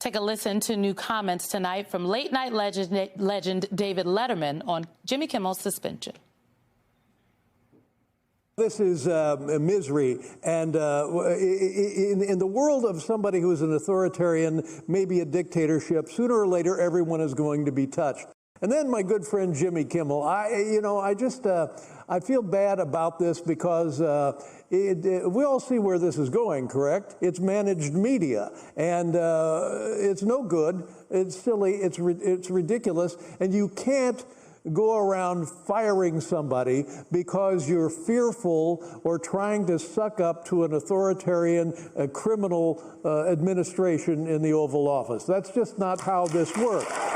Take a listen to new comments tonight from late night legend David Letterman on Jimmy Kimmel's suspension. This is misery, and in the world of somebody who is an authoritarian, maybe a dictatorship, sooner or later everyone is going to be touched. And then my good friend Jimmy Kimmel, I feel bad about this because we all see where this is going, correct? It's managed media, and it's no good. It's silly. It's ridiculous, and you can't go around firing somebody because you're fearful or trying to suck up to an authoritarian criminal administration in the Oval Office. That's just not how this works.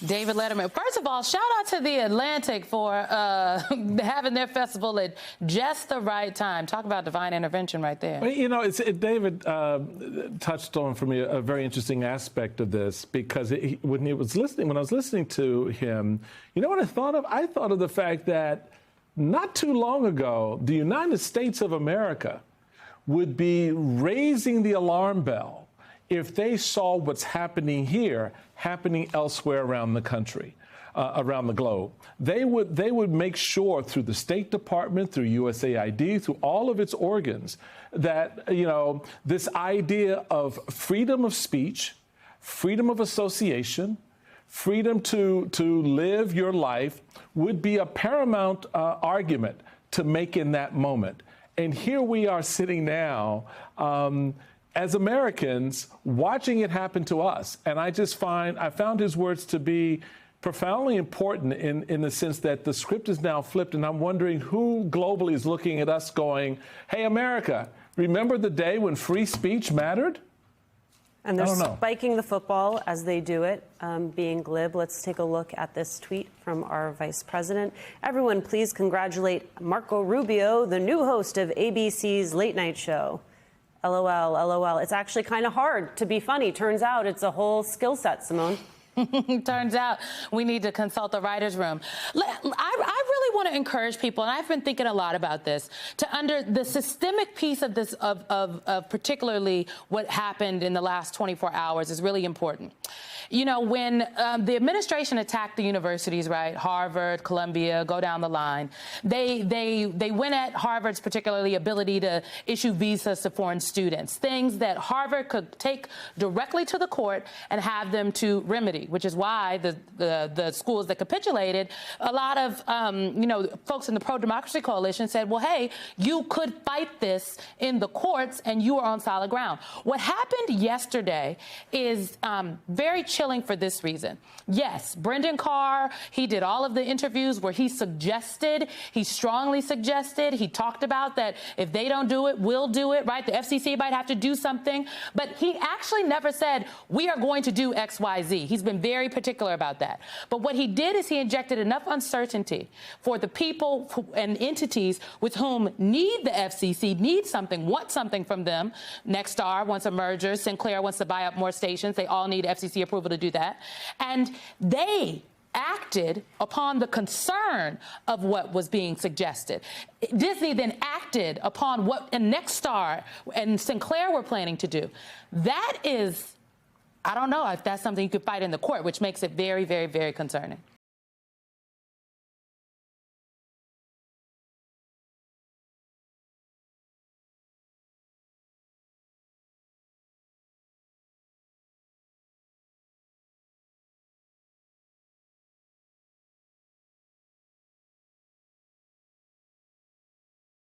David Letterman. First of all, shout out to The Atlantic for having their festival at just the right time. Talk about divine intervention right there. Well, you know, David touched on for me a very interesting aspect of this, because when I was listening to him, you know what I thought of? I thought of the fact that not too long ago, the United States of America would be raising the alarm bell if they saw what's happening here happening elsewhere around the country, around the globe. They would make sure through the State Department, through USAID, through all of its organs, that, you know, this idea of freedom of speech, freedom of association, freedom to live your life would be a paramount argument to make in that moment. And here we are sitting now, as Americans, watching it happen to us. And I found his words to be profoundly important in the sense that the script is now flipped, and I'm wondering who globally is looking at us going, hey, America, remember the day when free speech mattered? And they're spiking the football as they do it, being glib. Let's take a look at this tweet from our vice president. Everyone, please congratulate Marco Rubio, the new host of ABC's Late Night Show. LOL, LOL. It's actually kind of hard to be funny. Turns out it's a whole skill set, Simone. Turns out we need to consult the writer's room. I really want to encourage people, and I've been thinking a lot about this, to under the systemic piece of this, of particularly what happened in the last 24 hours is really important. You know, when the administration attacked the universities, right, Harvard, Columbia, go down the line, they went at Harvard's particularly ability to issue visas to foreign students, things that Harvard could take directly to the court and have them to remedy, which is why the schools that capitulated, a lot of, you know, folks in the pro-democracy coalition said, well, hey, you could fight this in the courts and you are on solid ground. What happened yesterday is very chilling for this reason. Yes, Brendan Carr, he did all of the interviews where he strongly suggested, he talked about that if they don't do it, we'll do it, right? The FCC might have to do something, but he actually never said, we are going to do X, Y, Z. He's been very particular about that. But what he did is he injected enough uncertainty for the people and entities with whom need the FCC, need something, want something from them. Nexstar wants a merger. Sinclair wants to buy up more stations. They all need FCC approval to do that. And they acted upon the concern of what was being suggested. Disney then acted upon what Nexstar and Sinclair were planning to do. That is, I don't know if that's something you could fight in the court, which makes it very, very, very concerning.